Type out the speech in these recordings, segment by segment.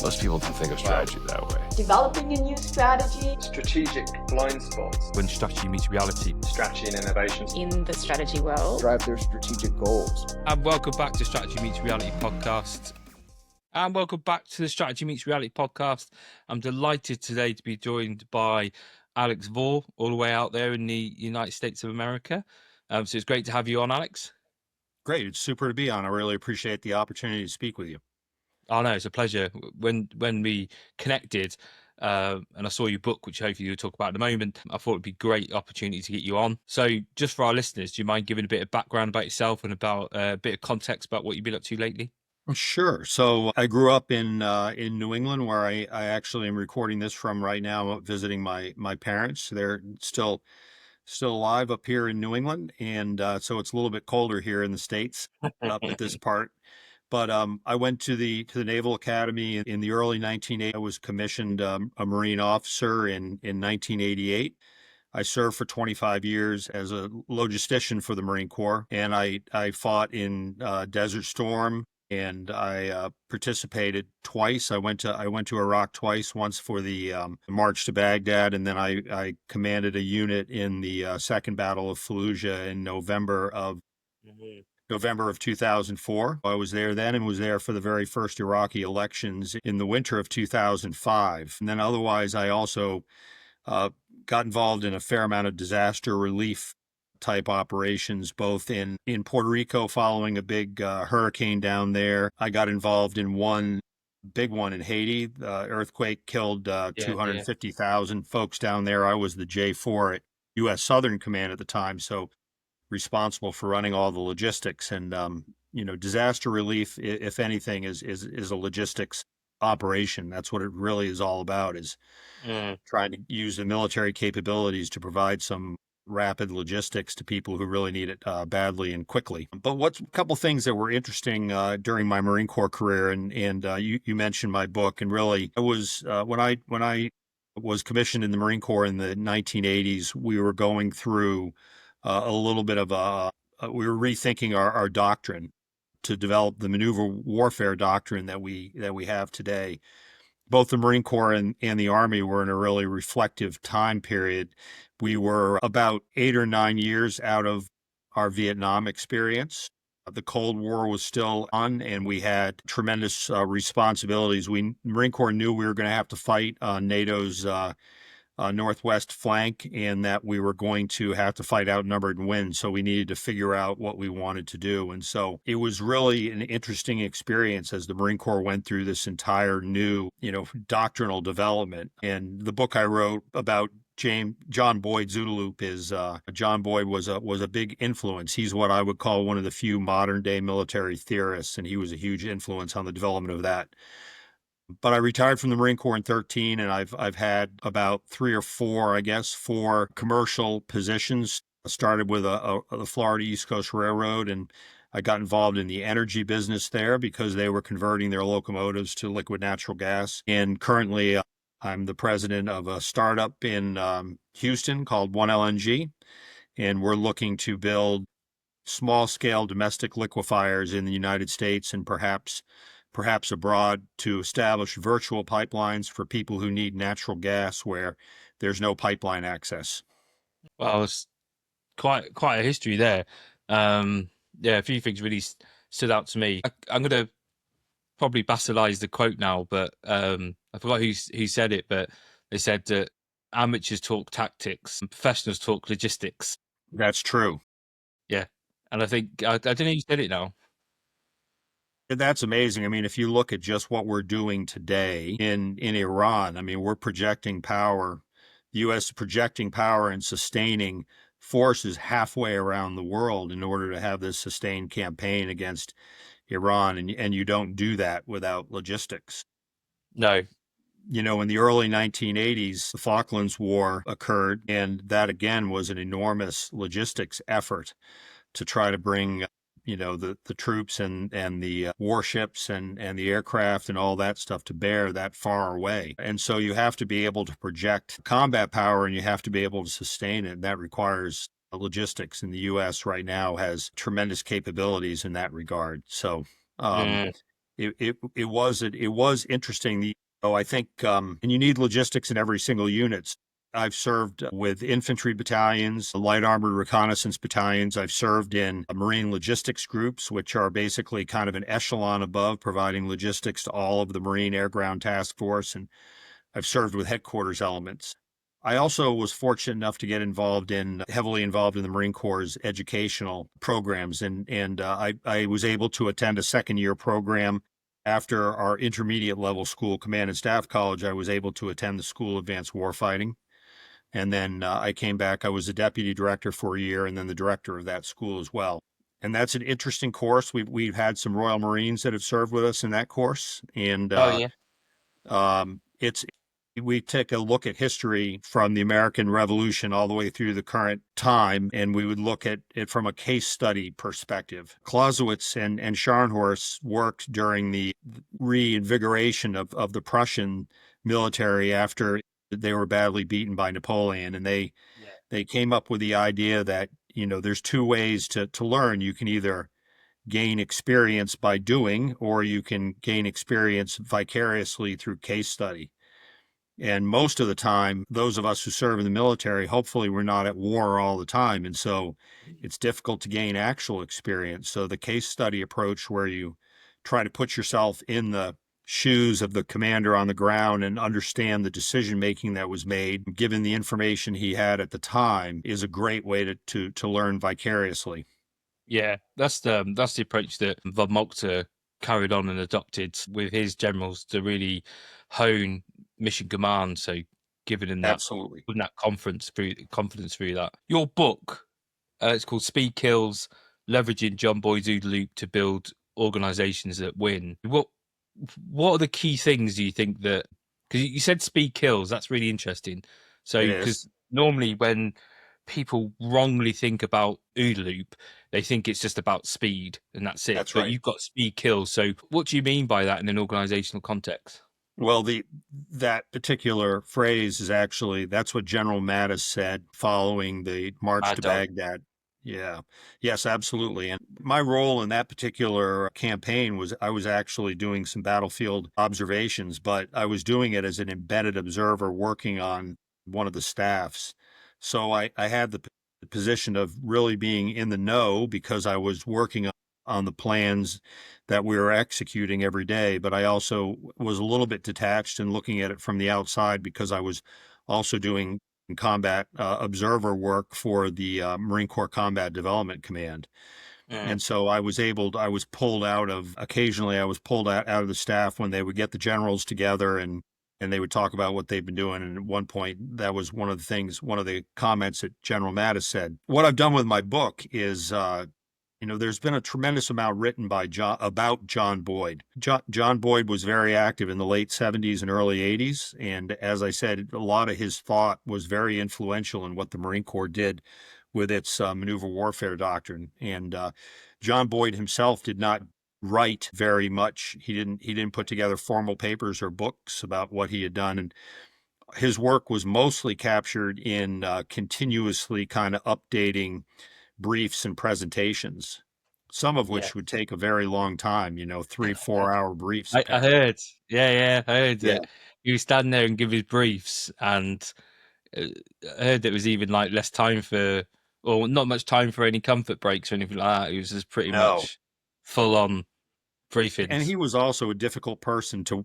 Most people don't think of strategy that way. Developing a new strategy. Strategic blind spots. When strategy meets reality. Strategy and innovations. In the strategy world. Drive their strategic goals. And welcome back to Strategy Meets Reality podcast. I'm delighted today to be joined by Alex Vohr, all the way out there in the United States of America. So it's great to have you on, Alex. Great. It's super to be on. I really appreciate the opportunity to speak with you. Oh, no, it's a pleasure. When we connected and I saw your book, which hopefully you'll talk about in a moment, I thought it'd be a great opportunity to get you on. So just for our listeners, do you mind giving a bit of background about yourself and about a bit of context about what you've been up to lately? Sure. So I grew up in New England, where I actually am recording this from right now. I'm visiting my parents. They're still alive up here in New England, and so it's a little bit colder here in the States up at this part. But I went to the Naval Academy in the early 1980s. I was commissioned a Marine officer in 1988. I served for 25 years as a logistician for the Marine Corps, and I fought in Desert Storm, and I participated twice. I went to Iraq twice, once for the march to Baghdad, and then I commanded a unit in the Second Battle of Fallujah in November of 2004. I was there then and was there for the very first Iraqi elections in the winter of 2005. And then otherwise, I also got involved in a fair amount of disaster relief type operations, both in Puerto Rico following a big hurricane down there. I got involved in one big one in Haiti. The earthquake killed 250,000 folks down there. I was the J4 at U.S. Southern Command at the time, so responsible for running all the logistics. And disaster relief, if anything, is a logistics operation. That's what it really is all about, is trying to use the military capabilities to provide some rapid logistics to people who really need it badly and quickly. But what's a couple things that were interesting during my Marine Corps career, and you mentioned my book, and really it was when I was commissioned in the Marine Corps in the 1980s, we were going through a little bit of we were rethinking our doctrine to develop the maneuver warfare doctrine that we have today. Both the Marine Corps and the Army were in a really reflective time period. We were about 8 or 9 years out of our Vietnam experience. The Cold War was still on, and we had tremendous responsibilities. The Marine Corps knew we were going to have to fight NATO's northwest flank, and that we were going to have to fight outnumbered and win. So we needed to figure out what we wanted to do. And so it was really an interesting experience as the Marine Corps went through this entire new, doctrinal development. And the book I wrote about John Boyd Zoodaloop is John Boyd was a big influence. He's what I would call one of the few modern day military theorists, and he was a huge influence on the development of that. But I retired from the Marine Corps in 2013, and I've had about 3 or 4, 4 commercial positions. I started with the Florida East Coast Railroad, and I got involved in the energy business there because they were converting their locomotives to liquid natural gas. And currently, I'm the president of a startup in Houston called OneLNG, and we're looking to build small-scale domestic liquefiers in the United States and perhaps abroad to establish virtual pipelines for people who need natural gas where there's no pipeline access. Well, it's quite a history there. A few things really stood out to me. I'm going to probably bastardize the quote now, but I forgot who said it, but they said that amateurs talk tactics and professionals talk logistics. That's true. Yeah. And I think, I don't know who said it now. That's amazing. I mean, if you look at just what we're doing today in Iran, I mean, we're projecting power. The U.S. is projecting power and sustaining forces halfway around the world in order to have this sustained campaign against Iran. And you don't do that without logistics. No. In the early 1980s, the Falklands War occurred, and that again was an enormous logistics effort to try to bring the troops and the warships and the aircraft and all that stuff to bear that far away. And so you have to be able to project combat power, and you have to be able to sustain it. And that requires logistics. And the U.S. right now has tremendous capabilities in that regard. So it was interesting. I think, and you need logistics in every single unit. I've served with infantry battalions, light armored reconnaissance battalions. I've served in marine logistics groups, which are basically kind of an echelon above, providing logistics to all of the Marine Air Ground Task Force. And I've served with headquarters elements. I also was fortunate enough to get heavily involved in the Marine Corps' educational programs. And I was able to attend a second-year program. After our intermediate level school, Command and Staff College, I was able to attend the School of Advanced Warfighting. And then I came back. I was a deputy director for a year and then the director of that school as well. And that's an interesting course. We've had some Royal Marines that have served with us in that course. And we take a look at history from the American Revolution all the way through the current time, and we would look at it from a case study perspective. Clausewitz and Scharnhorst worked during the reinvigoration of the Prussian military after they were badly beaten by Napoleon, and they came up with the idea that, there's two ways to learn. You can either gain experience by doing, or you can gain experience vicariously through case study. And most of the time, those of us who serve in the military, hopefully we're not at war all the time. And so it's difficult to gain actual experience. So the case study approach, where you try to put yourself in the shoes of the commander on the ground and understand the decision-making that was made, given the information he had at the time, is a great way to learn vicariously. Yeah, that's the approach that von Moltke carried on and adopted with his generals to really hone mission command. So giving them that, absolutely, putting that confidence through that. Your book, it's called Speed Kills: Leveraging John Boyd's OODA Loop to Build Organizations That Win. What are the key things do you think that, because you said speed kills, that's really interesting. So, because normally when people wrongly think about OODA Loop, they think it's just about speed and that's it. That's but right. You've got speed kills. So what do you mean by that in an organizational context? Well, that particular phrase is actually, that's what General Mattis said following the march to Baghdad. Yeah. Yes, absolutely. And my role in that particular campaign was I was actually doing some battlefield observations, but I was doing it as an embedded observer working on one of the staffs. So I had the position of really being in the know because I was working on the plans that we were executing every day. But I also was a little bit detached and looking at it from the outside because I was also doing combat observer work for the Marine Corps Combat Development Command. And so occasionally I was pulled out of the staff when they would get the generals together and they would talk about what they've been doing. And at one point, that was one of the comments that General Mattis said. What I've done with my book is, there's been a tremendous amount written about John Boyd. John Boyd was very active in the late 70s and early 80s. And as I said, a lot of his thought was very influential in what the Marine Corps did with its maneuver warfare doctrine. And John Boyd himself did not write very much. He didn't put together formal papers or books about what he had done. And his work was mostly captured in continuously kind of updating briefs and presentations, some of which would take a very long time, 3-4 hour briefs. I heard. I heard that he would stand there and give his briefs, and I heard it was even like less time or not much time for any comfort breaks or anything like that. It was just pretty much full on briefings. And he was also a difficult person to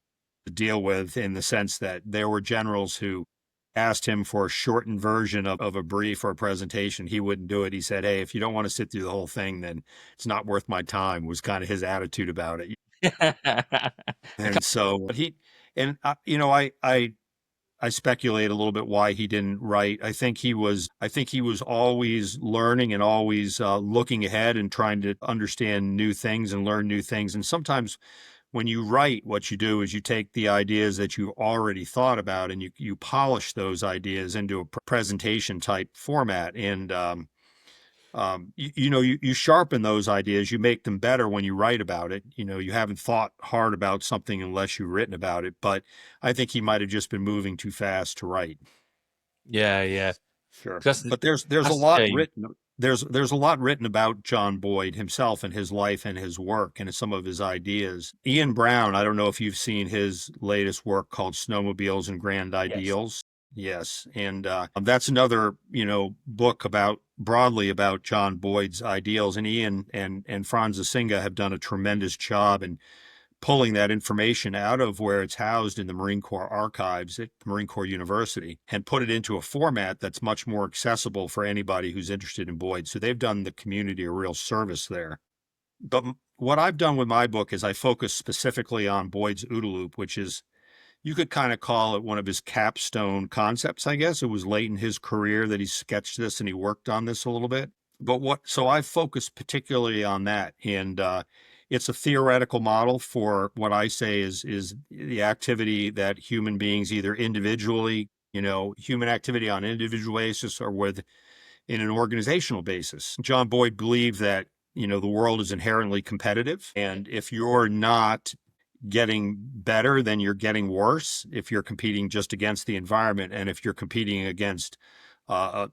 deal with in the sense that there were generals who asked him for a shortened version of a brief or a presentation. He wouldn't do it. He said, "Hey, if you don't want to sit through the whole thing, then it's not worth my time," was kind of his attitude about it. And so I speculate a little bit why he didn't write. I think he was always learning and always looking ahead and trying to understand new things and learn new things. And sometimes when you write, what you do is you take the ideas that you've already thought about and you polish those ideas into a presentation type format. And, you sharpen those ideas, you make them better when you write about it. You haven't thought hard about something unless you've written about it. But I think he might have just been moving too fast to write. Yeah. Sure. But there's a lot written. there's a lot written about John Boyd himself and his life and his work and some of his ideas. Ian Brown, I don't know if you've seen his latest work called Snowmobiles and Grand Ideals. Yes. And that's another, book broadly about John Boyd's ideals. And Ian and Franz Asinga have done a tremendous job in pulling that information out of where it's housed in the Marine Corps archives at Marine Corps University and put it into a format that's much more accessible for anybody who's interested in Boyd. So they've done the community a real service there. But what I've done with my book is I focus specifically on Boyd's OODA loop, which is, you could kind of call it one of his capstone concepts, I guess. It was late in his career that he sketched this and he worked on this a little bit. So I focused particularly on that. And it's a theoretical model for what I say is the activity that human beings either individually, human activity on an individual basis or in an organizational basis. John Boyd believed that, the world is inherently competitive. And if you're not getting better, then you're getting worse if you're competing just against the environment. And if you're competing against, an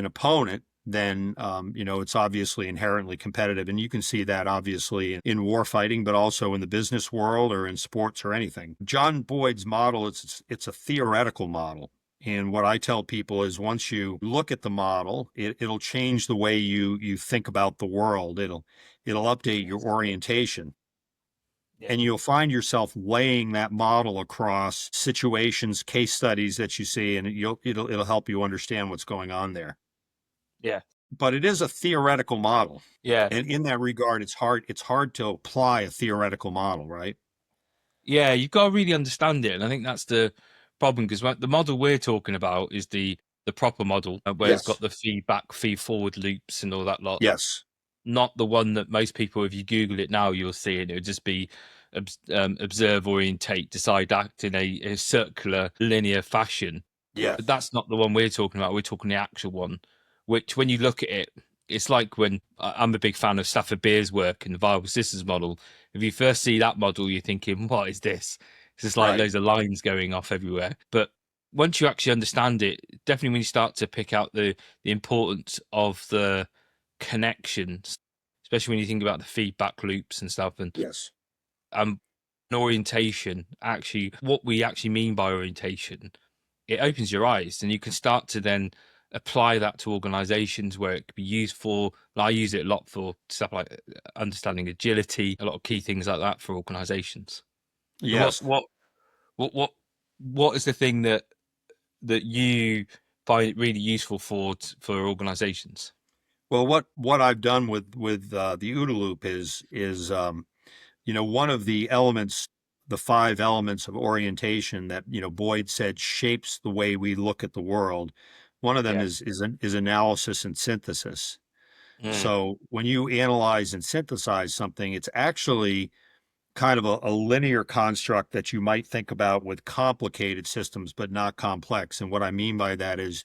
opponent, then, it's obviously inherently competitive. And you can see that obviously in war fighting, but also in the business world or in sports or anything. John Boyd's model, it's a theoretical model. And what I tell people is once you look at the model, it'll change the way you think about the world. It'll update your orientation. And you'll find yourself laying that model across situations, case studies that you see, and it'll help you understand what's going on there. Yeah. But it is a theoretical model. Yeah. And in that regard, it's hard to apply a theoretical model, right? Yeah, you've got to really understand it. And I think that's the problem, because the model we're talking about is the proper model, where it's got the feedback, feed forward loops and all that lot. Yes. Not the one that most people, if you Google it now, you'll see it. It would just be observe, orientate, decide, act in a circular, linear fashion. Yeah. But that's not the one we're talking about. We're talking the actual one, which when you look at it, it's like when I'm a big fan of Stafford Beer's work in the Viable Systems model. If you first see that model, you're thinking, what is this? It's just like loads of lines going off everywhere. But once you actually understand it, definitely when you start to pick out the importance of the connections, especially when you think about the feedback loops and stuff, and an orientation, actually what we actually mean by orientation, it opens your eyes and you can start to then apply that to organizations where it could be used for. I use it a lot for stuff like understanding agility, a lot of key things like that for organizations. Yes. What is the thing that you find really useful for organizations? Well, what I've done with the OODA loop is one of the elements, the 5 elements of orientation that Boyd said shapes the way we look at the world. One of them is analysis and synthesis. So when you analyze and synthesize something, it's actually kind of a linear construct that you might think about with complicated systems, but not complex. And what I mean by that is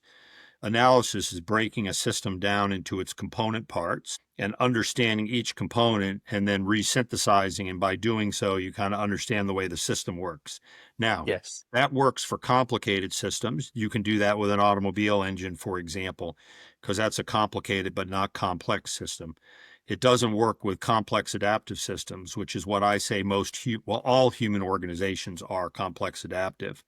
analysis is breaking a system down into its component parts and understanding each component and then resynthesizing. And by doing so, you kind of understand the way the system works. Now, that works for complicated systems. You can do that with an automobile engine, for example, because that's a complicated but not complex system. It doesn't work with complex adaptive systems, which is what I say all human organizations are complex adaptive.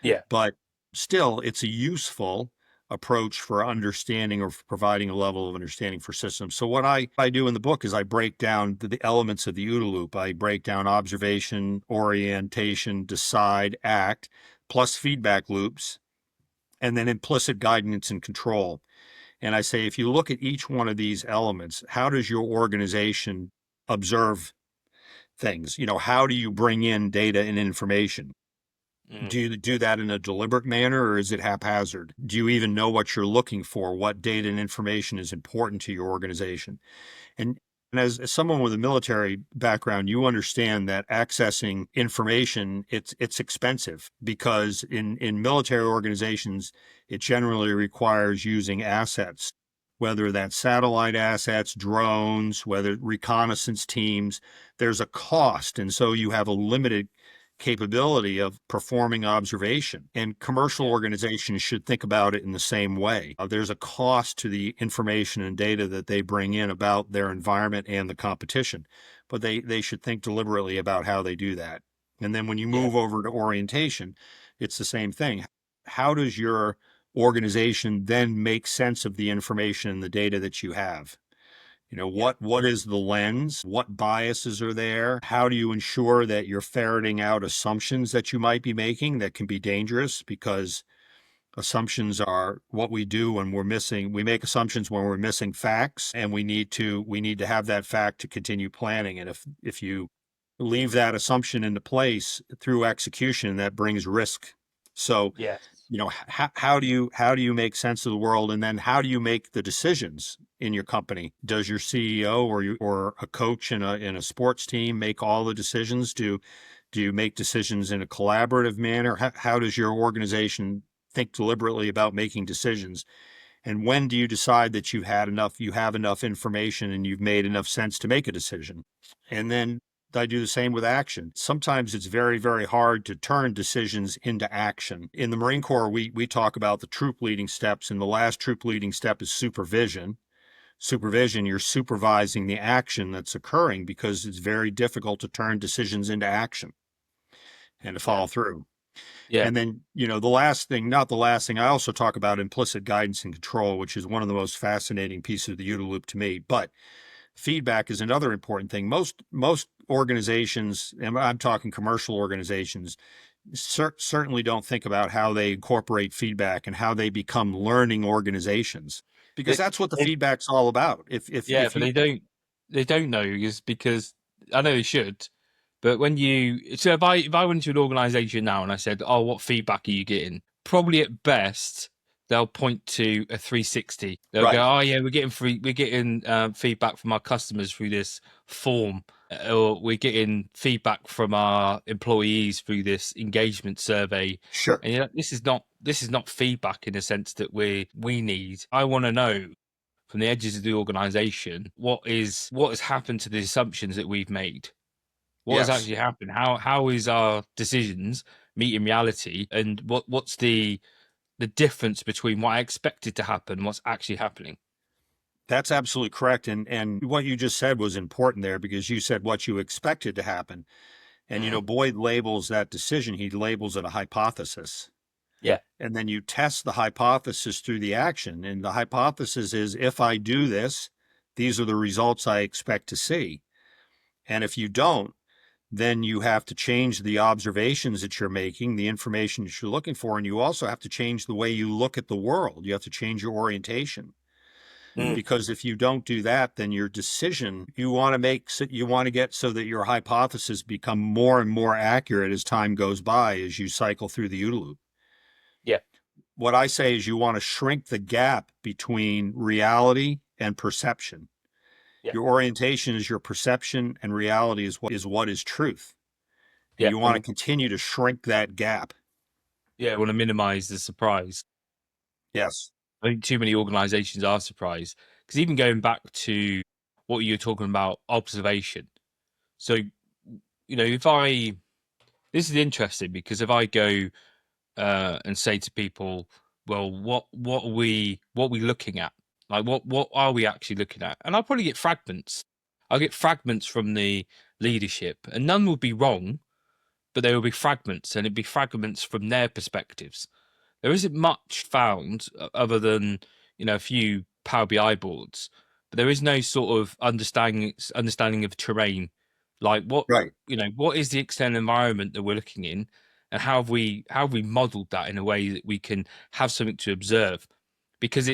Yeah. But still, it's a useful approach for understanding or for providing a level of understanding for systems. So what I do in the book is I break down the elements of the OODA loop. I break down observation, orientation, decide, act, plus feedback loops, and then implicit guidance and control. And I say, if you look at each one of these elements, how does your organization observe things? How do you bring in data and information? Do you do that in a deliberate manner, or is it haphazard? Do you even know what you're looking for? What data and information is important to your organization? And as someone with a military background, you understand that accessing information, it's expensive, because in military organizations, it generally requires using assets, whether that's satellite assets, drones, whether reconnaissance teams. There's a cost, and so you have a limited capability of performing observation. And commercial organizations should think about it in the same way. There's a cost to the information and data that they bring in about their environment and the competition, but they should think deliberately about how they do that. And then when you move over to orientation, it's the same thing. How does your organization then make sense of the information and the data that you have? What is the lens? What biases are there? How do you ensure that you're ferreting out assumptions that you might be making that can be dangerous, because assumptions are what we do when we make assumptions when we're missing facts, and we need to have that fact to continue planning. And if you leave that assumption into place through execution, that brings risk. So how do you make sense of the world, and then how do you make the decisions in your company? Does your CEO or a coach in a sports team make all the decisions? Do you make decisions in a collaborative manner? How does your organization think deliberately about making decisions? And when do you decide that you have enough information and you've made enough sense to make a decision? And then I do the same with action. Sometimes it's very, very hard to turn decisions into action. In the Marine Corps, we talk about the troop leading steps, and the last troop leading step is supervision. Supervision, you're supervising the action that's occurring, because it's very difficult to turn decisions into action and to follow through. Yeah. And then, not the last thing, I also talk about implicit guidance and control, which is one of the most fascinating pieces of the OODA loop to me. But feedback is another important thing. Most organizations, and I'm talking commercial organizations, certainly don't think about how they incorporate feedback and how they become learning organizations, because that's what the feedback's all about. But they don't know, because I know they should. But if I went to an organization now and I said, "Oh, what feedback are you getting?" Probably at best they'll point to a 360. They'll go, "Oh yeah, we're getting feedback from our customers through this form, or we're getting feedback from our employees through this engagement survey." Sure. And this is not feedback in the sense that we need. I want to know from the edges of the organization what has happened to the assumptions that we've made. What has actually happened? How is our decisions meeting reality? And what's the difference between what I expected to happen and what's actually happening? That's absolutely correct. And what you just said was important there, because you said what you expected to happen. And, Boyd labels that decision, he labels it a hypothesis. Yeah. And then you test the hypothesis through the action. And the hypothesis is, if I do this, these are the results I expect to see. And if you don't, then you have to change the observations that you're making, the information that you're looking for, and you also have to change the way you look at the world. You have to change your orientation. Because if you don't do that, then your decision, you want to get so that your hypothesis become more and more accurate as time goes by, as you cycle through the OODA loop. Yeah. What I say is, you want to shrink the gap between reality and perception. Yeah. Your orientation is your perception, and reality is what is truth. And you want to continue to shrink that gap. Yeah, I want to minimize the surprise. Yes. I think too many organizations are surprised, because even going back to what you're talking about, observation. So, this is interesting, because if I go and say to people, well, what are we looking at? Like, what are we actually looking at? And I'll probably get fragments. I'll get fragments from the leadership, and none will be wrong, but there will be fragments, and it'd be fragments from their perspectives. There isn't much found other than, a few Power BI boards, but there is no sort of understanding of terrain. Like what is the external environment that we're looking in, and how have we modeled that in a way that we can have something to observe? Because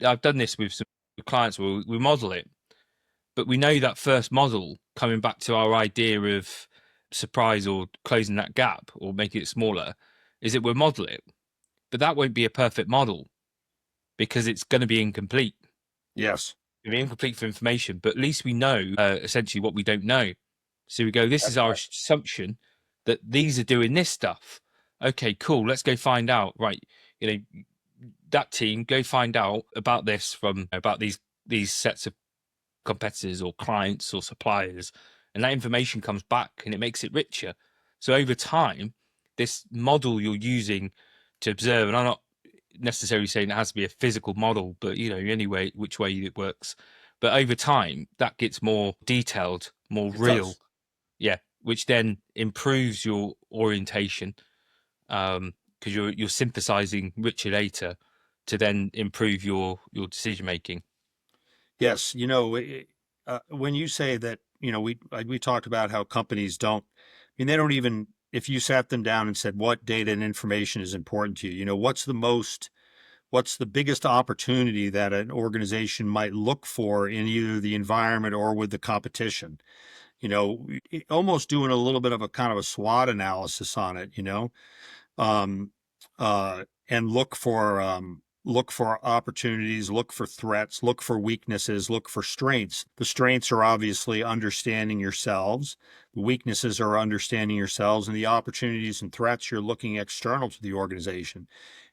I've done this with some clients where we model it, but we know that first model, coming back to our idea of surprise or closing that gap or making it smaller, is that we'll model it, but that won't be a perfect model, because it's going to be incomplete. Yes. It'll be incomplete for information, but at least we know essentially what we don't know. So we go, this is our assumption that these are doing this stuff. Okay, cool. Let's go find out. Right. That team, go find out about this about these sets of competitors or clients or suppliers. And that information comes back and it makes it richer. So over time, this model you're using to observe, and I'm not necessarily saying it has to be a physical model, but anyway, which way it works. But over time, that gets more detailed, more real. Yeah, which then improves your orientation, because you're synthesizing richer data to then improve your decision making. Yes, when you say that, we talked about how companies don't. I mean, they don't even. If you sat them down and said what data and information is important to you, what's the biggest opportunity that an organization might look for in either the environment or with the competition? Almost doing a little bit of a kind of a SWOT analysis on it, um, and look for opportunities, look for threats, look for weaknesses, look for strengths. The strengths are obviously understanding yourselves. The weaknesses are understanding yourselves, and the opportunities and threats you're looking external to the organization.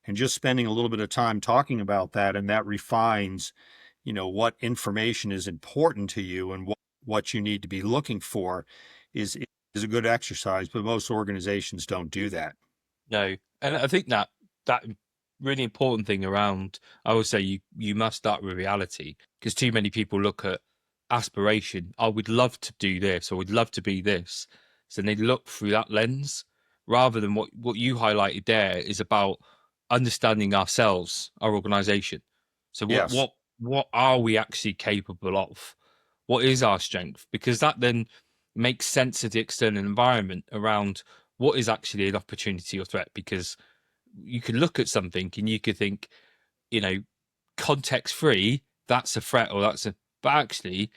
And just spending a little bit of time talking about that, and that refines, what information is important to you and what you need to be looking for is a good exercise, but most organizations don't do that. No, and I think that really important thing around, I would say you must start with reality, because too many people look at aspiration. I would love to do this, or would love to be this. So they look through that lens rather than what you highlighted there is about understanding ourselves, our organization. So Yes. what are we actually capable of? What is our strength? Because that then makes sense of the external environment around what is actually an opportunity or threat. Because you can look at something and you could think, context free, that's a threat, or but actually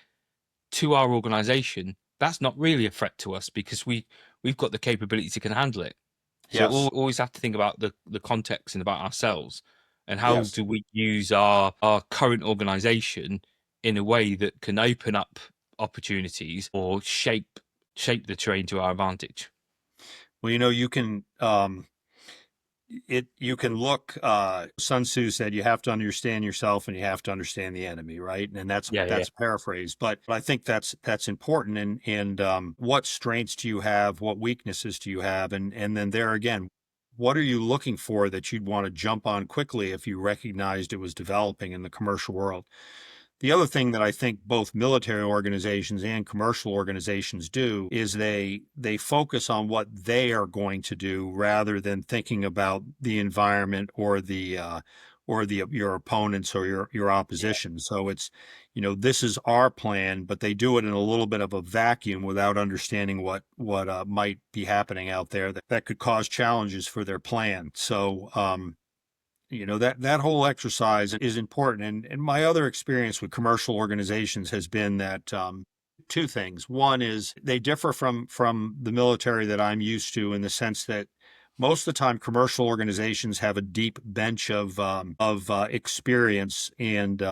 to our organization, that's not really a threat to us because we've got the capability to can handle it. So Yes. always have to think about the context and about ourselves, and how Yes. do we use our current organization in a way that can open up opportunities or shape the terrain to our advantage. Well, you can you can look. Sun Tzu said you have to understand yourself and you have to understand the enemy, right? And that's Yeah. a paraphrase, but I think that's important. And what strengths do you have? What weaknesses do you have? And then there again, what are you looking for that you'd want to jump on quickly if you recognized it was developing in the commercial world? The other thing that I think both military organizations and commercial organizations do is they focus on what they are going to do rather than thinking about the environment or your opponents or your opposition. So it's, this is our plan, but they do it in a little bit of a vacuum without understanding what might be happening out there that could cause challenges for their plan. So that whole exercise is important. And my other experience with commercial organizations has been that two things. One is they differ from the military that I'm used to in the sense that most of the time commercial organizations have a deep bench of experience and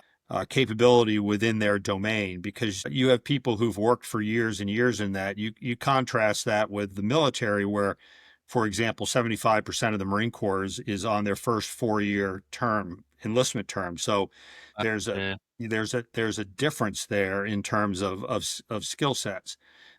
capability within their domain, because you have people who've worked for years and years in that. You contrast that with the military, where, for example, 75% of the Marine Corps is on their first 4-year enlistment term. So there's a difference there in terms of skill sets.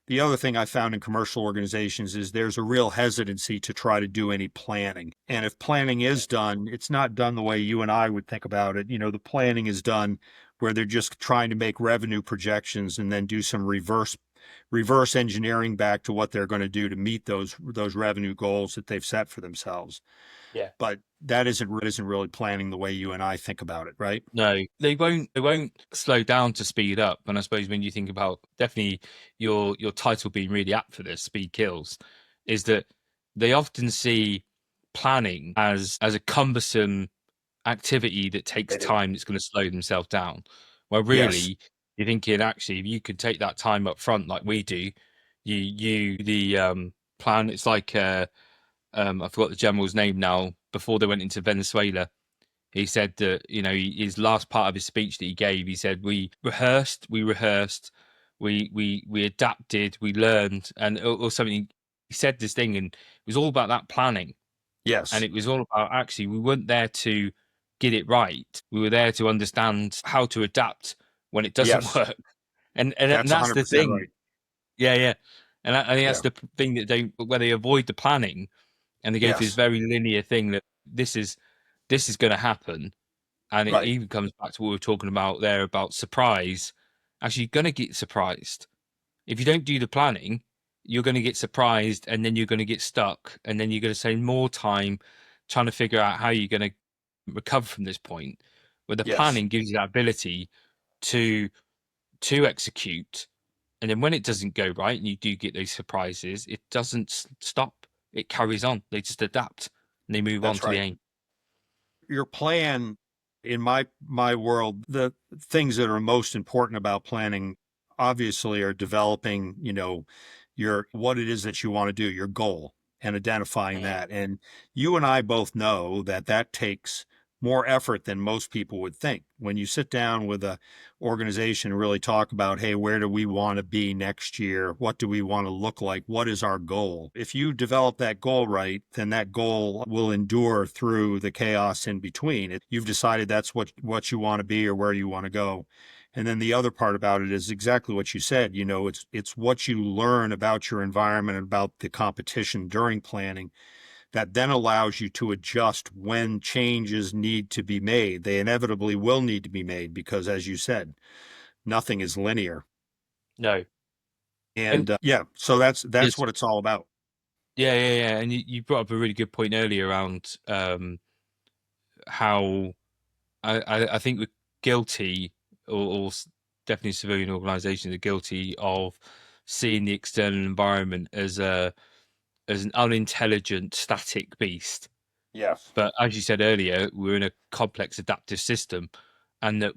The other thing I found in commercial organizations is there's a real hesitancy to try to do any planning. And if planning is done, it's not done the way you and I would think about it. The planning is done where they're just trying to make revenue projections and then do some reverse engineering back to what they're going to do to meet those revenue goals that they've set for themselves. Yeah. But that isn't really planning the way you and I think about it, right? No, they won't slow down to speed up. And I suppose when you think about, definitely your title being really apt for this, Speed Kills, is that they often see planning as a cumbersome activity that takes time, that's going to slow themselves down. Well, really, Yes. you're thinking, actually, if you could take that time up front like we do, the plan. It's like I forgot the general's name now. Before they went into Venezuela, he said that, his last part of his speech that he gave, he said, we rehearsed, we adapted, we learned, and or something. He said this thing, and it was all about that planning. Yes. And it was all about, actually, we weren't there to get it right. We were there to understand how to adapt when it doesn't Yes. work. And That's that's the 100% thing. right. Yeah. And I think that's Yeah. the thing that where they avoid the planning and they go through this Yes. very linear thing that this is going to happen. And it Right. even comes back to what we were talking about there about surprise. Actually, you're going to get surprised. If you don't do the planning, you're going to get surprised and then you're going to get stuck. And then you're going to spend more time trying to figure out how you're going to recover from this point. Where the Yes. planning gives you that ability to execute. And then when it doesn't go right and you do get those surprises, it doesn't stop. It carries on. They just adapt and they move on That's to the right. aim. Your plan, in my world, the things that are most important about planning obviously are developing, your what it is that you want to do, your goal, and identifying that. And you and I both know that that takes more effort than most people would think. When you sit down with a organization and really talk about, hey, where do we want to be next year? What do we want to look like? What is our goal? If you develop that goal right, then that goal will endure through the chaos in between. You've decided that's what you want to be or where you want to go. And then the other part about it is exactly what you said. It's what you learn about your environment and about the competition during planning that then allows you to adjust when changes need to be made. They inevitably will need to be made because, as you said, nothing is linear. No. And And so that's there's, what it's all about. yeah. And you brought up a really good point earlier around how I think we're guilty, or definitely civilian organisations are guilty of seeing the external environment as an unintelligent, static beast. Yes. But as you said earlier, we're in a complex adaptive system, and that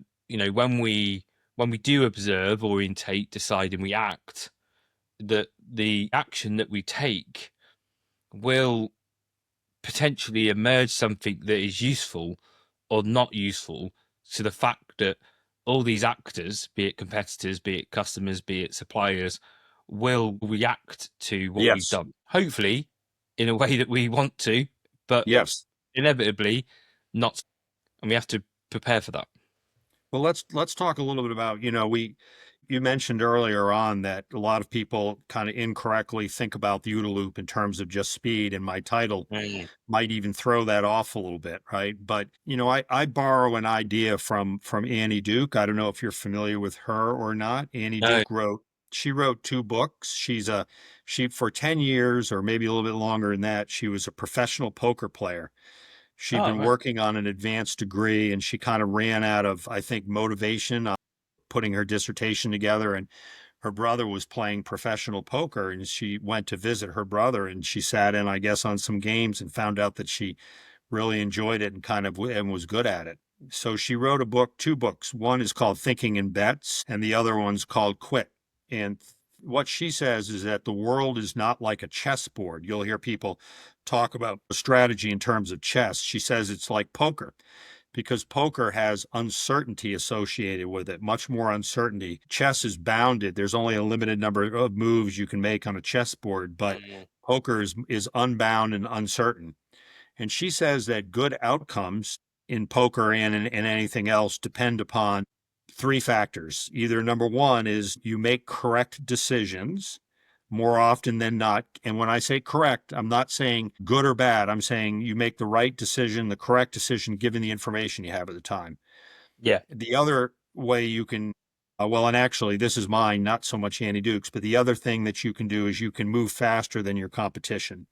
when we do observe, orientate, decide, and we act, that the action that we take will potentially emerge something that is useful or not useful to the fact that all these actors, be it competitors, be it customers, be it suppliers, will react to what we've Yes. done. Hopefully, in a way that we want to, but Yes. inevitably not. And we have to prepare for that. Well, let's talk a little bit about, you mentioned earlier on that a lot of people kind of incorrectly think about the OODA loop in terms of just speed, and my title might even throw that off a little bit, right? But I borrow an idea from Annie Duke. I don't know if you're familiar with her or not. Annie No. Duke wrote 2 books. She for 10 years or maybe a little bit longer than that, she was a professional poker player. She'd been Right. working on an advanced degree, and she kind of ran out of, I think, motivation on putting her dissertation together. And her brother was playing professional poker, and she went to visit her brother, and she sat in, I guess, on some games and found out that she really enjoyed it and was good at it. So she wrote 2 books. One is called Thinking in Bets, and the other one's called Quit. And what she says is that the world is not like a chessboard. You'll hear people talk about strategy in terms of chess. She says it's like poker because poker has uncertainty associated with it, much more uncertainty. Chess is bounded. There's only a limited number of moves you can make on a chessboard, but poker is unbound and uncertain. And she says that good outcomes in poker and in anything else depend upon 3 factors. Either number 1 is you make correct decisions more often than not. And when I say correct, I'm not saying good or bad. I'm saying you make the right decision, the correct decision, given the information you have at the time. Yeah. The other way you can, and actually, this is mine, not so much Annie Duke's, but the other thing that you can do is you can move faster than your competition.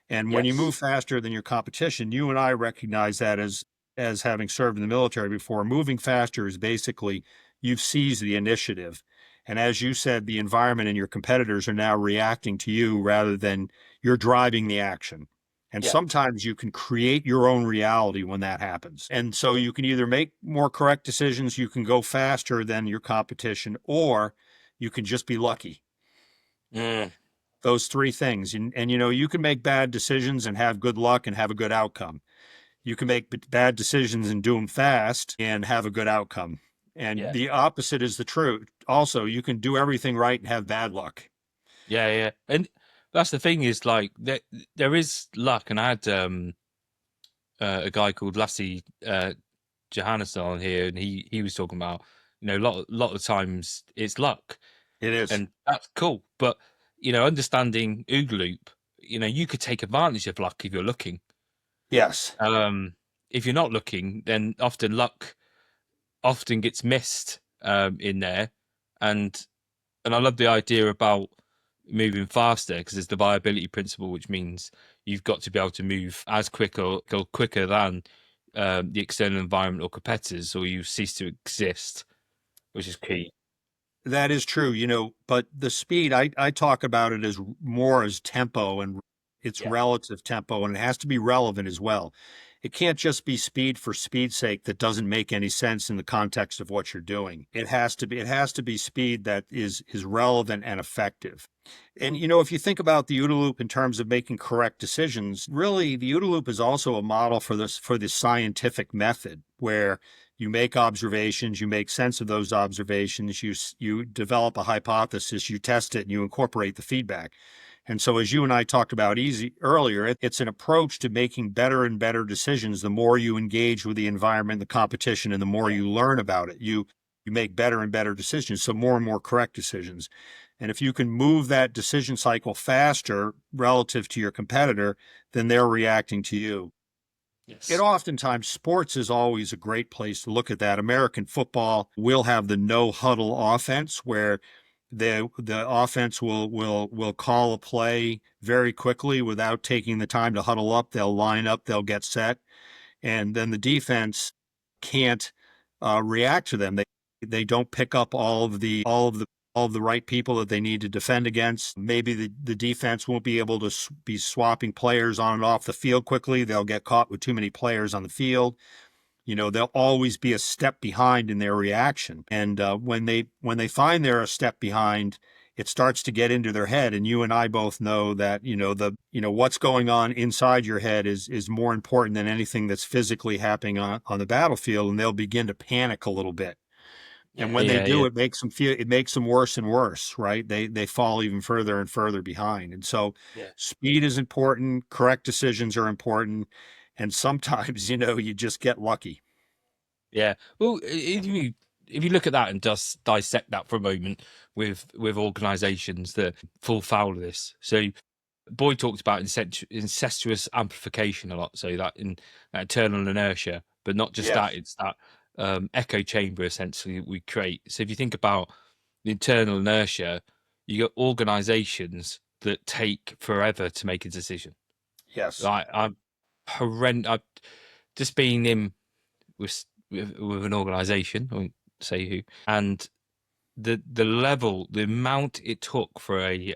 And when you move faster than your competition, you and I recognize that as having served in the military before. Moving faster is basically you've seized the initiative. And as you said, the environment and your competitors are now reacting to you rather than you're driving the action. And sometimes you can create your own reality when that happens. And so you can either make more correct decisions, you can go faster than your competition, or you can just be lucky. Those 3 things. And you can make bad decisions and have good luck and have a good outcome. You can make bad decisions and do them fast and have a good outcome. And the opposite is the truth. Also, you can do everything right and have bad luck. Yeah. And that's the thing is like there is luck. And I had a guy called Lassie Johannes on here, and he was talking about a lot of times it's luck. It is. And that's cool. But understanding OODA loop, you could take advantage of luck if you're looking. Yes. If you're not looking, then often luck often gets missed in there. And I love the idea about moving faster, because there's the viability principle, which means you've got to be able to move as quick or go quicker than the external environment or competitors, or you cease to exist, which is key. That is true, but the speed, I talk about it as more as tempo, and it's relative tempo, and it has to be relevant as well. It can't just be speed for speed's sake that doesn't make any sense in the context of what you're doing. It has to be speed that is relevant and effective. And if you think about the OODA loop in terms of making correct decisions, really the OODA loop is also a model for the scientific method, where you make observations, you make sense of those observations, you develop a hypothesis, you test it, and you incorporate the feedback. And so, as you and I talked about earlier, it's an approach to making better and better decisions. The more you engage with the environment, the competition, and the more you learn about it, you make better and better decisions, so more and more correct decisions. And if you can move that decision cycle faster relative to your competitor, then they're reacting to you. Yes. It oftentimes, sports is always a great place to look at that. American football will have the no huddle offense, where the offense will call a play very quickly without taking the time to huddle up. They'll line up, they'll get set, and then the defense can't react to them. They don't pick up all of the right people that they need to defend against. Maybe the defense won't be able to be swapping players on and off the field quickly. They'll get caught with too many players on the field. They'll always be a step behind in their reaction. And when they find they're a step behind, it starts to get into their head. And you and I both know that, what's going on inside your head is more important than anything that's physically happening on the battlefield. And they'll begin to panic a little bit. And when they do, it makes them worse and worse, right? They fall even further and further behind. And so speed is important. Correct decisions are important. And sometimes, you just get lucky. Yeah. Well, if you look at that and just dissect that for a moment with organisations that fall foul of this. So Boyd talked about incestuous amplification a lot. So that internal inertia, but not just that, it's that echo chamber essentially we create. So if you think about the internal inertia, you got organisations that take forever to make a decision. Yes. I'm horrendous. I've just been in with an organisation, I won't say who, and the amount it took for a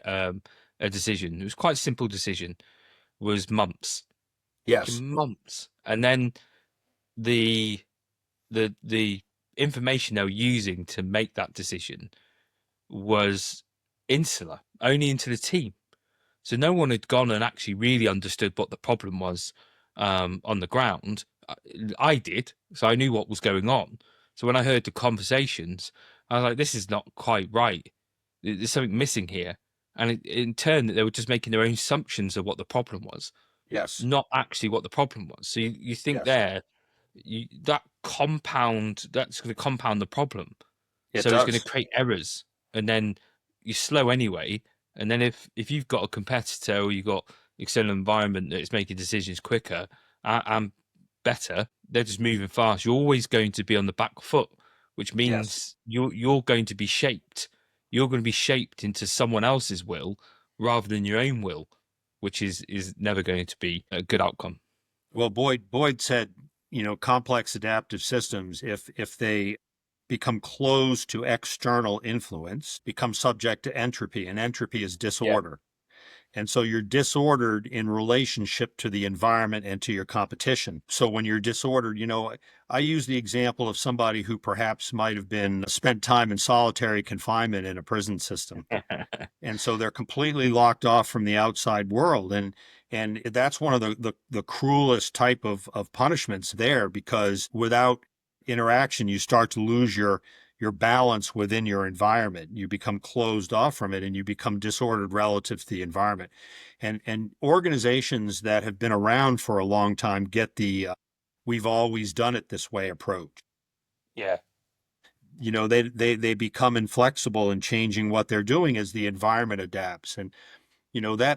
decision, it was quite a simple decision, was months. Yes. Months. And then the information they were using to make that decision was insular, only into the team. So no one had gone and actually really understood what the problem was on the ground. I did, so I knew what was going on. So when I heard the conversations, I was like, this is not quite right. There's something missing here. And in turn, they were just making their own assumptions of what the problem was. Yes. Not actually what the problem was. So you think that's going to compound the problem. It's going to create errors. And then you slow anyway. And then if you've got a competitor or you've got external environment that is making decisions quicker and better, they're just moving fast, you're always going to be on the back foot, which means you're going to be shaped. You're going to be shaped into someone else's will rather than your own will, which is never going to be a good outcome. Well, Boyd said, complex adaptive systems, if they become closed to external influence, become subject to entropy, and entropy is disorder. And so you're disordered in relationship to the environment and to your competition. So when you're disordered, I use the example of somebody who perhaps might have spent time in solitary confinement in a prison system. And so they're completely locked off from the outside world. And that's one of the cruelest type of punishments there, because without interaction, you start to lose your balance within your environment. You become closed off from it, and you become disordered relative to the environment. And organizations that have been around for a long time get the we've always done it this way approach. Yeah. they become inflexible in changing what they're doing as the environment adapts. And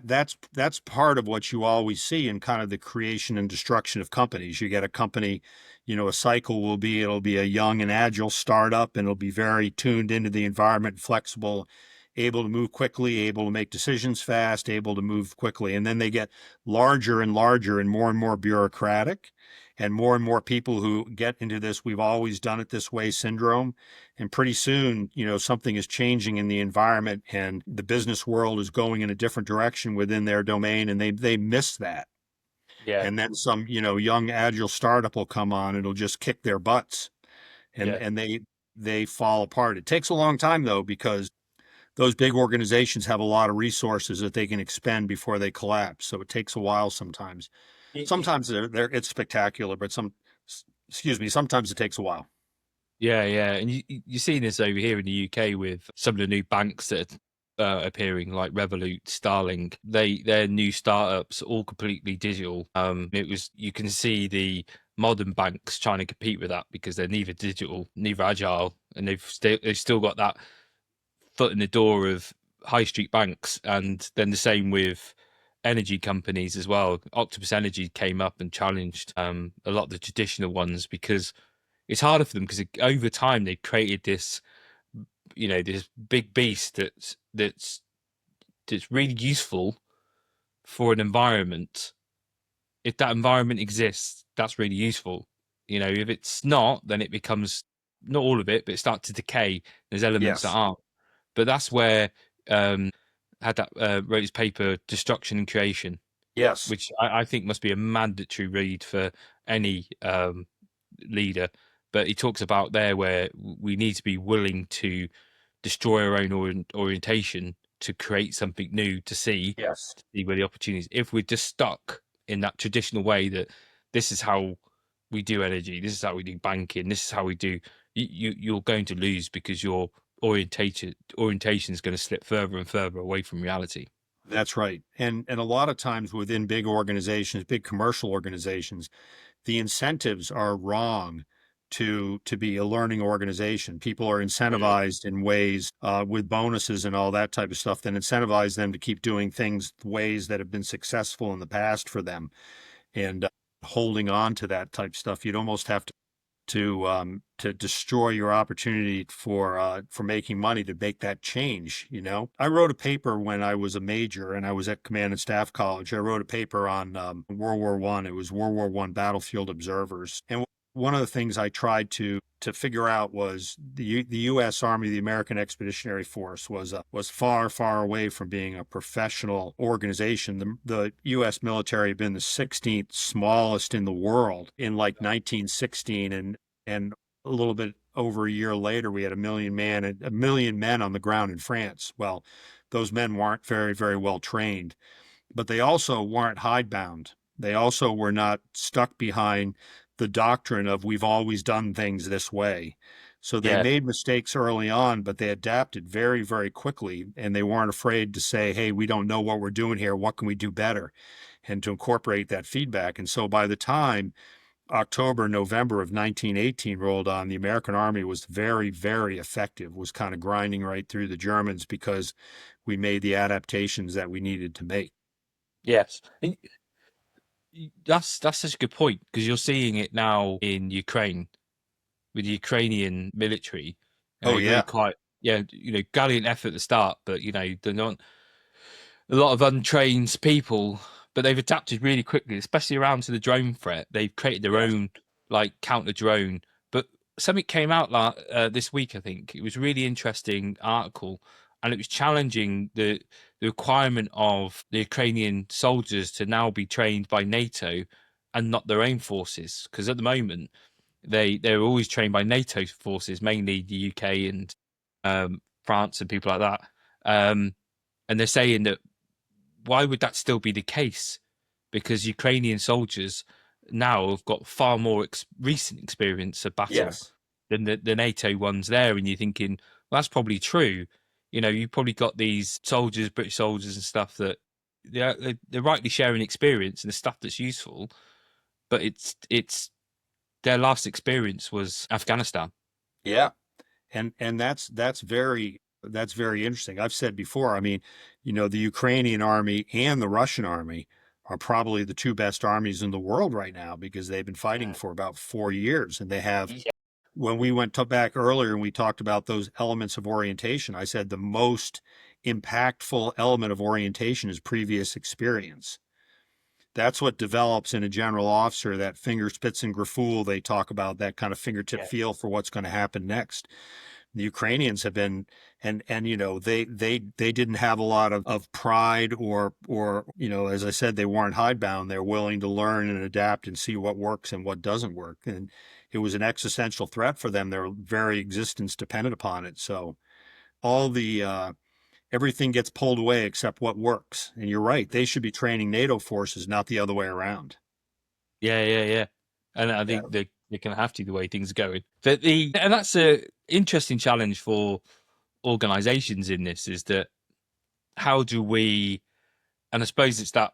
that's part of what you always see in kind of the creation and destruction of companies. You get a company, a cycle it'll be a young and agile startup, and it'll be very tuned into the environment, flexible, able to move quickly, able to make decisions fast, able to move quickly. And then they get larger and larger and more bureaucratic, and more people who get into this "we've always done it this way" syndrome. And pretty soon, something is changing in the environment, and the business world is going in a different direction within their domain, and they miss that. Yeah. And then some, young agile startup will come on and it'll just kick their butts, and Yeah. and they fall apart. It takes a long time though, because those big organizations have a lot of resources that they can expend before they collapse. So it takes a while sometimes. Sometimes it's spectacular, but sometimes it takes a while. Yeah, yeah, and you're seeing this over here in the UK with some of the new banks that are appearing, like Revolut, Starling. They're new startups, all completely digital. You can see the modern banks trying to compete with that because they're neither digital, neither agile, and they've still got that foot in the door of high street banks. And then the same with energy companies as well. Octopus Energy came up and challenged a lot of the traditional ones because it's harder for them, because over time they've created this, this big beast that's really useful for an environment. If that environment exists, that's really useful. If it's not, then it becomes, not all of it, but it starts to decay. There's elements that Yes. aren't. But that's where had that wrote his paper, Destruction and Creation, Yes. which I think must be a mandatory read for any leader. But he talks about there where we need to be willing to destroy our own orientation to create something new, to see Yes. where the opportunities. If we're just stuck in that traditional way that this is how we do energy, this is how we do banking, this is how we do, you're going to lose, because your orientation is going to slip further and further away from reality. That's right. And a lot of times within big organizations, big commercial organizations, the incentives are wrong to be a learning organization. People are incentivized in ways with bonuses and all that type of stuff that incentivize them to keep doing things ways that have been successful in the past for them. And holding on to that type of stuff, you'd almost have to destroy your opportunity for making money to make that change. I wrote a paper when I was a major and I was at Command and Staff College. I wrote a paper on World War I. It was World War I battlefield observers. And one of the things I tried to figure out was the U.S. Army, the American Expeditionary Force, was far away from being a professional organization. The U.S. military had been the 16th smallest in the world in like 1916, and a little bit over a year later, we had 1 million men on the ground in France. Well, those men weren't very, very well trained, but they also weren't hidebound. They also were not stuck behind the doctrine of "we've always done things this way." So they made mistakes early on, but they adapted very, very quickly, and they weren't afraid to say, "Hey, we don't know what we're doing here. What can we do better?" And to incorporate that feedback. And so by the time October, November of 1918 rolled on, the American Army was very, very effective, was kind of grinding right through the Germans because we made the adaptations that we needed to make. Yes. That's such a good point, because you're seeing it now in Ukraine with the Ukrainian military. Really quite, gallant effort at the start, but they're not a lot of untrained people, but they've adapted really quickly, especially around to the drone threat. They've created their own counter drone. But something came out this week, I think. It was a really interesting article, and it was challenging the requirement of the Ukrainian soldiers to now be trained by NATO and not their own forces. Because at the moment, they're always trained by NATO forces, mainly the UK and France and people like that. And they're saying that, why would that still be the case? Because Ukrainian soldiers now have got far more recent experience of battle than the NATO ones there. And you're thinking, well, that's probably true. You've probably got these soldiers, British soldiers and stuff, that they're rightly sharing experience and the stuff that's useful, but it's their last experience was Afghanistan. Yeah. And that's very interesting. I've said before, I mean, the Ukrainian army and the Russian army are probably the two best armies in the world right now because they've been fighting for about 4 years, and they have. When we went back earlier and we talked about those elements of orientation, I said the most impactful element of orientation is previous experience. That's what develops in a general officer, that Fingerspitzengefühl they talk about, that kind of fingertip feel for what's going to happen next. The Ukrainians have been, and they didn't have a lot of pride or as I said, they weren't hidebound. They're willing to learn and adapt and see what works and what doesn't work. And it was an existential threat for them. Their very existence depended upon it. So all the everything gets pulled away except what works. And you're right. They should be training NATO forces, not the other way around. Yeah. And I think they're going to have to, the way things are going. But and that's a interesting challenge for organizations in this, is that how do we, and I suppose it's that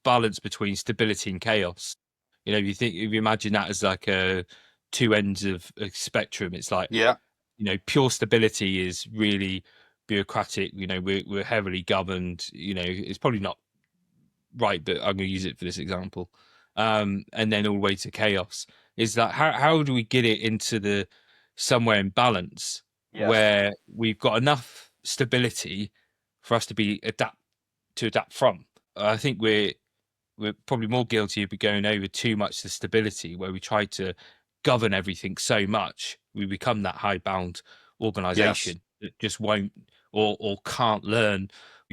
balance between stability and chaos. If you imagine that as like two ends of a spectrum, it's like, pure stability is really bureaucratic. We're heavily governed. It's probably not right, but I'm going to use it for this example. And then all the way to chaos is that how do we get it into the somewhere in balance where we've got enough stability for us to be adapt from. I think we're probably more guilty of going over too much the stability, where we try to govern everything so much we become that hidebound organization that just won't or can't learn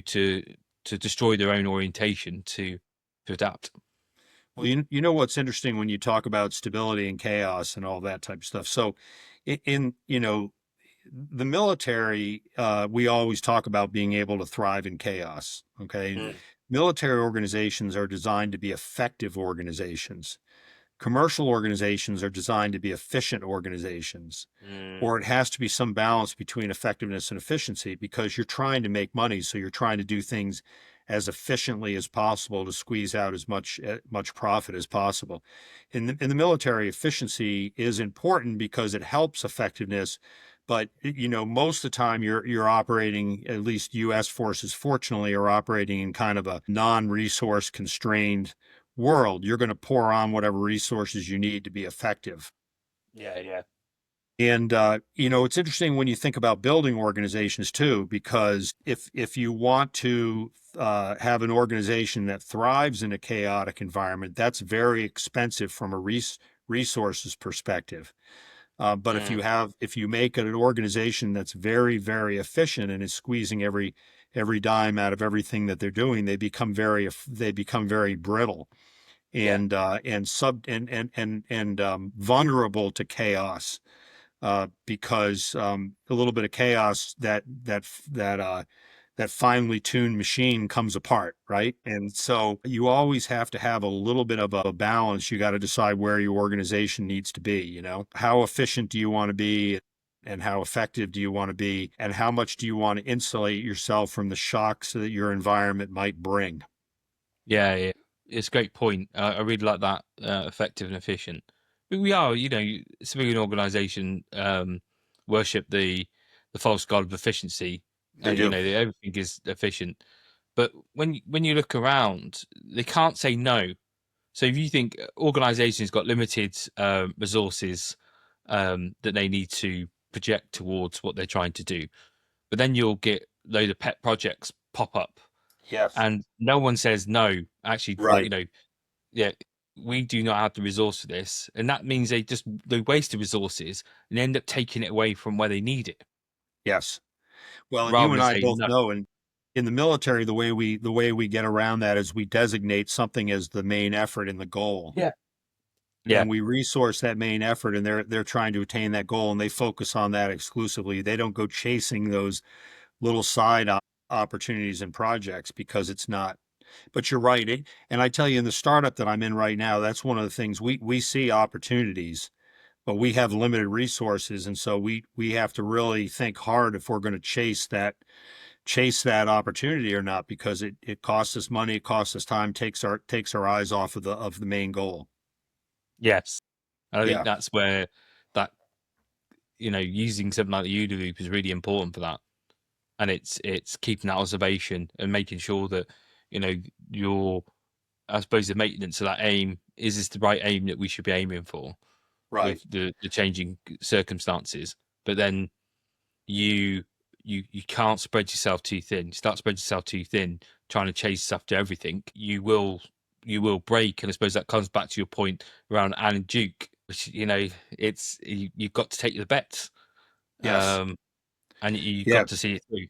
to destroy their own orientation to adapt. Well, you know what's interesting when you talk about stability and chaos and all that type of stuff. So in the military, we always talk about being able to thrive in chaos. Okay. Military organizations are designed to be effective organizations. Commercial organizations are designed to be efficient organizations, or it has to be some balance between effectiveness and efficiency, because you're trying to make money. So you're trying to do things as efficiently as possible to squeeze out as much profit as possible. In the military, efficiency is important because it helps effectiveness. But most of the time you're operating, at least U.S. forces, fortunately, are operating in kind of a non-resource constrained world. You're going to pour on whatever resources you need to be effective. Yeah. And it's interesting when you think about building organizations too, because if you want to have an organization that thrives in a chaotic environment, that's very expensive from a resources perspective. But if you make it an organization that's very, very efficient and is squeezing every dime out of everything that they're doing, they become very brittle and vulnerable to chaos, because a little bit of chaos, that finely tuned machine comes apart, right? And so you always have to have a little bit of a balance. You got to decide where your organization needs to be. How efficient do you want to be, and how effective do you want to be, and how much do you want to insulate yourself from the shocks that your environment might bring? Yeah. It's a great point. I really like that, effective and efficient. But we are, civilian organization worship the false god of efficiency. They do. Everything is efficient. But when you look around, they can't say no. So if you think organizations got limited resources that they need to project towards what they're trying to do, but then you'll get loads of pet projects pop up. Yes. And no one says no. Actually, Right. we do not have the resource for this, and that means they waste the resources and end up taking it away from where they need it. Yes. Well, and you Rather and than I saying both no. know, and in the military, the way we get around that is we designate something as the main effort in the goal. Yeah. And we resource that main effort, and they're trying to attain that goal, and they focus on that exclusively. They don't go chasing those little side opportunities and projects, because it's not. But you're right. And I tell you, in the startup that I'm in right now, that's one of the things we see opportunities, but we have limited resources. And so we have to really think hard if we're going to chase that opportunity or not, because it costs us money, it costs us time, takes our eyes off of the main goal. Yes. And I think Yeah. that's where that, using something like the OODA loop is really important for that. And it's keeping that observation and making sure that, your, I suppose, the maintenance of that aim, is this the right aim that we should be aiming for Right. with the changing circumstances? But then you can't spread yourself too thin. You start spreading yourself too thin, trying to chase after everything, you will break. And I suppose that comes back to your point around Anne and Duke, which, you've got to take the bets. Yes. And you've Yeah. got to see it through.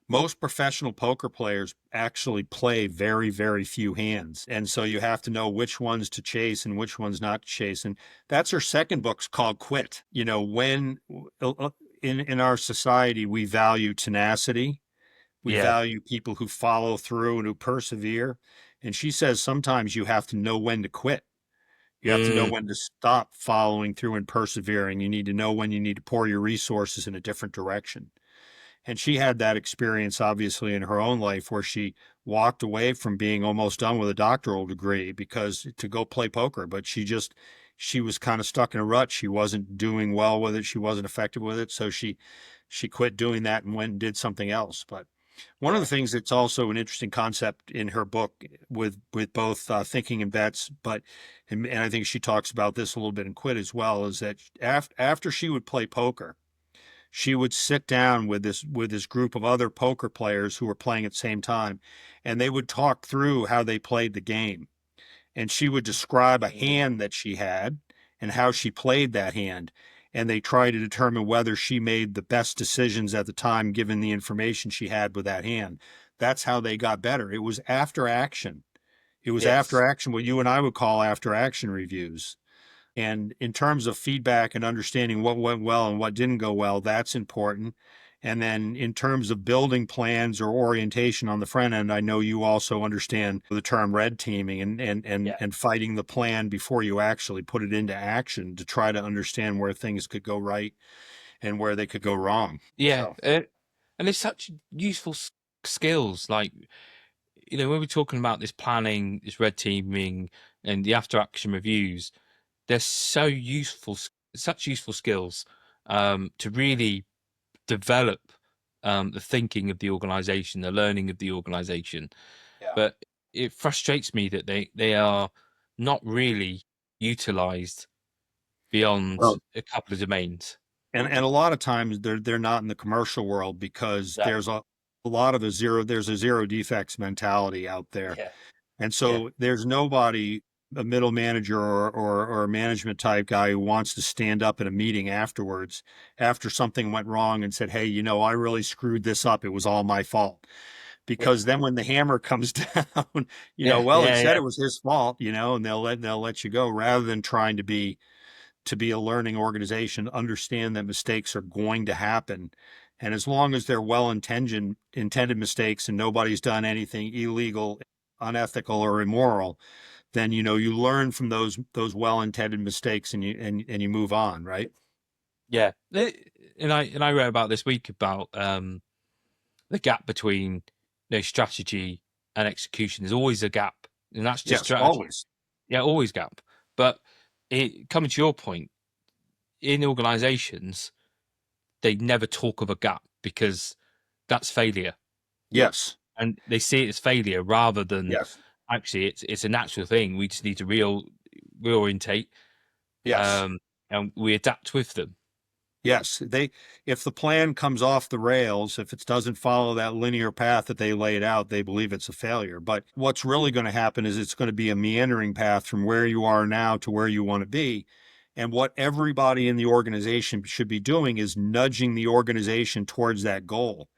Most professional poker players actually play very, very few hands. And so you have to know which ones to chase and which ones not to chase. And that's her second book's called Quit. When in our society, we value tenacity. We value people who follow through and who persevere. And she says sometimes you have to know when to quit. You have to know when to stop following through and persevering. You need to know when you need to pour your resources in a different direction. And she had that experience, obviously, in her own life, where she walked away from being almost done with a doctoral degree because to go play poker. But she was kind of stuck in a rut. She wasn't doing well with it. She wasn't effective with it. So she quit doing that and went and did something else. But one of the things that's also an interesting concept in her book with both thinking and bets, and I think she talks about this a little bit in Quit as well, is that after she would play poker, she would sit down with this group of other poker players who were playing at the same time, and they would talk through how they played the game. And she would describe a hand that she had and how she played that hand. And they try to determine whether she made the best decisions at the time, given the information she had with that hand. That's how they got better. It was after action. It was after action, what you and I would call after action reviews. And in terms of feedback and understanding what went well and what didn't go well, that's important. And then in terms of building plans or orientation on the front end, I know you also understand the term red teaming and fighting the plan before you actually put it into action to try to understand where things could go right and where they could go wrong. Yeah. And it's such useful skills. Like, when we're talking about this planning, this red teaming, and the after action reviews, they're so useful, such useful skills to really develop the thinking of the organization, the learning of the organization. But it frustrates me that they are not really utilized beyond a couple of domains. And a lot of times they're not in the commercial world because there's a lot of there's a zero defects mentality out there. And so there's nobody, a middle manager or a management type guy, who wants to stand up at a meeting afterwards after something went wrong and said, hey, I really screwed this up. It was all my fault. Because then when the hammer comes down, he said it was his fault, and they'll let you go, rather than trying to be a learning organization, understand that mistakes are going to happen. And as long as they're well-intended mistakes and nobody's done anything illegal, unethical, or immoral, then, you learn from those well-intended mistakes and you move on, right? Yeah. And I read about this week about the gap between strategy and execution. There's always a gap. And that's just strategy. Always. Yeah, always gap. But coming to your point, in organizations, they never talk of a gap because that's failure. Yes. And they see it as failure rather than actually it's a natural thing. We just need to reorientate. And we adapt with them. Yes, if the plan comes off the rails, if it doesn't follow that linear path that they laid out, they believe it's a failure. But what's really going to happen is it's going to be a meandering path from where you are now to where you want to be. And what everybody in the organization should be doing is nudging the organization towards that goal.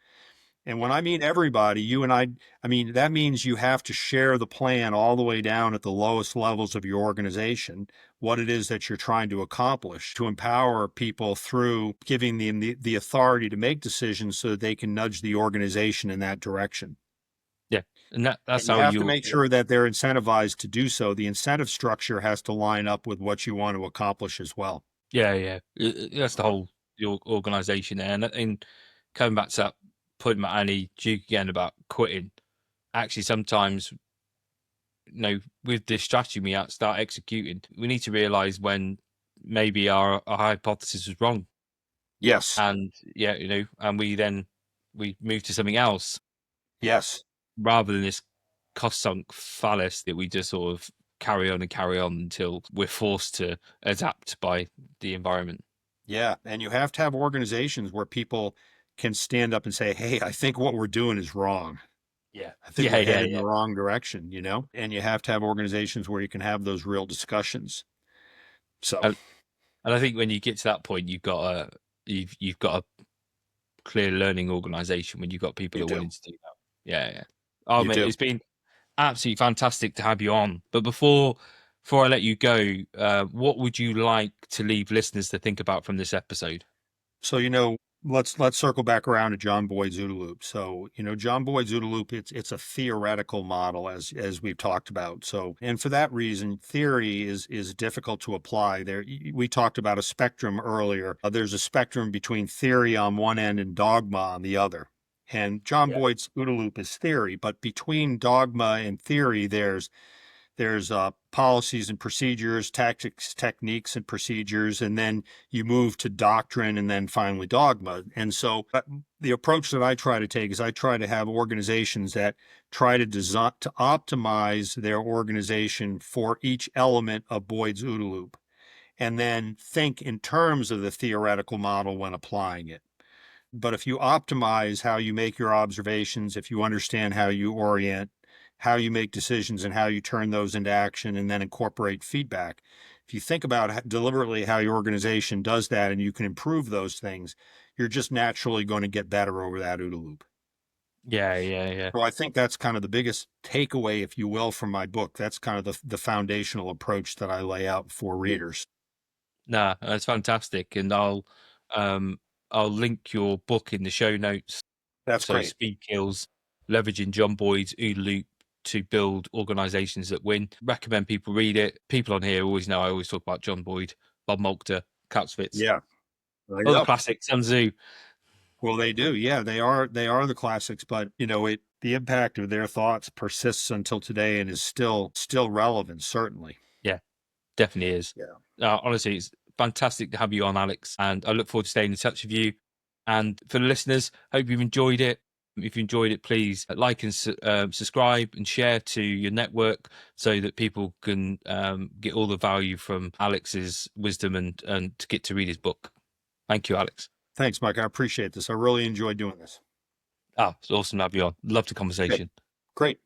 And when I mean everybody, you and I mean, that means you have to share the plan all the way down at the lowest levels of your organization, what it is that you're trying to accomplish, to empower people through giving them the authority to make decisions so that they can nudge the organization in that direction. Yeah. And that's and how you have to make sure that they're incentivized to do so. The incentive structure has to line up with what you want to accomplish as well. Yeah. That's the whole organization there. And coming back to that point about Annie Duke again about quitting, actually sometimes with this strategy we start executing, we need to realize when maybe our hypothesis was wrong. Yes. and and we move to something else Yes. rather than this cost sunk fallacy that we just sort of carry on until we're forced to adapt by the environment. Yeah. And you have to have organizations where people can stand up and say, hey, I think what we're doing is wrong. Yeah. I think Yeah, we're yeah, heading yeah. the wrong direction, and you have to have organizations where you can have those real discussions. So And I think when you get to that point, you've got a clear learning organization when you've got people you that are do. willing to do that. Yeah, yeah. Oh, You mate, do. it's been absolutely fantastic to have you on. But before I let you go, what would you like to leave listeners to think about from this episode? So, let's circle back around to John Boyd's OODA loop. So, John Boyd's OODA loop, it's a theoretical model as we've talked about. So, and for that reason, theory is difficult to apply. There, we talked about a spectrum earlier. There's a spectrum between theory on one end and dogma on the other. And John Boyd's OODA loop is theory, but between dogma and theory, there's policies and procedures, tactics, techniques, and procedures, and then you move to doctrine and then finally dogma. And so the approach that I try to take is I try to have organizations that try to design to optimize their organization for each element of Boyd's OODA loop, and then think in terms of the theoretical model when applying it. But if you optimize how you make your observations, if you understand how you orient, how you make decisions and how you turn those into action and then incorporate feedback, if you think about deliberately how your organization does that and you can improve those things, you're just naturally going to get better over that OODA loop. Yeah, yeah, yeah. So I think that's kind of the biggest takeaway, if you will, from my book. That's kind of the foundational approach that I lay out for readers. Nah, that's fantastic. And I'll link your book in the show notes. That's So great. Speed Kills, leveraging John Boyd's OODA loop to build organizations that win. Recommend people read it. People on here always know I always talk about John Boyd, Bob Malta, Katzwitz, Yeah. other classics, Sun Tzu. Well, they do. Yeah, they are the classics, but the impact of their thoughts persists until today and is still relevant, certainly. Yeah, definitely is. Yeah. Honestly, it's fantastic to have you on, Alex, and I look forward to staying in touch with you. And for the listeners, hope you've enjoyed it. If you enjoyed it, please like and subscribe and share to your network so that people can get all the value from Alex's wisdom and to get to read his book. Thank you, Alex. Thanks, Mike. I appreciate this. I really enjoyed doing this. It's awesome to have you on. Love the conversation. Great.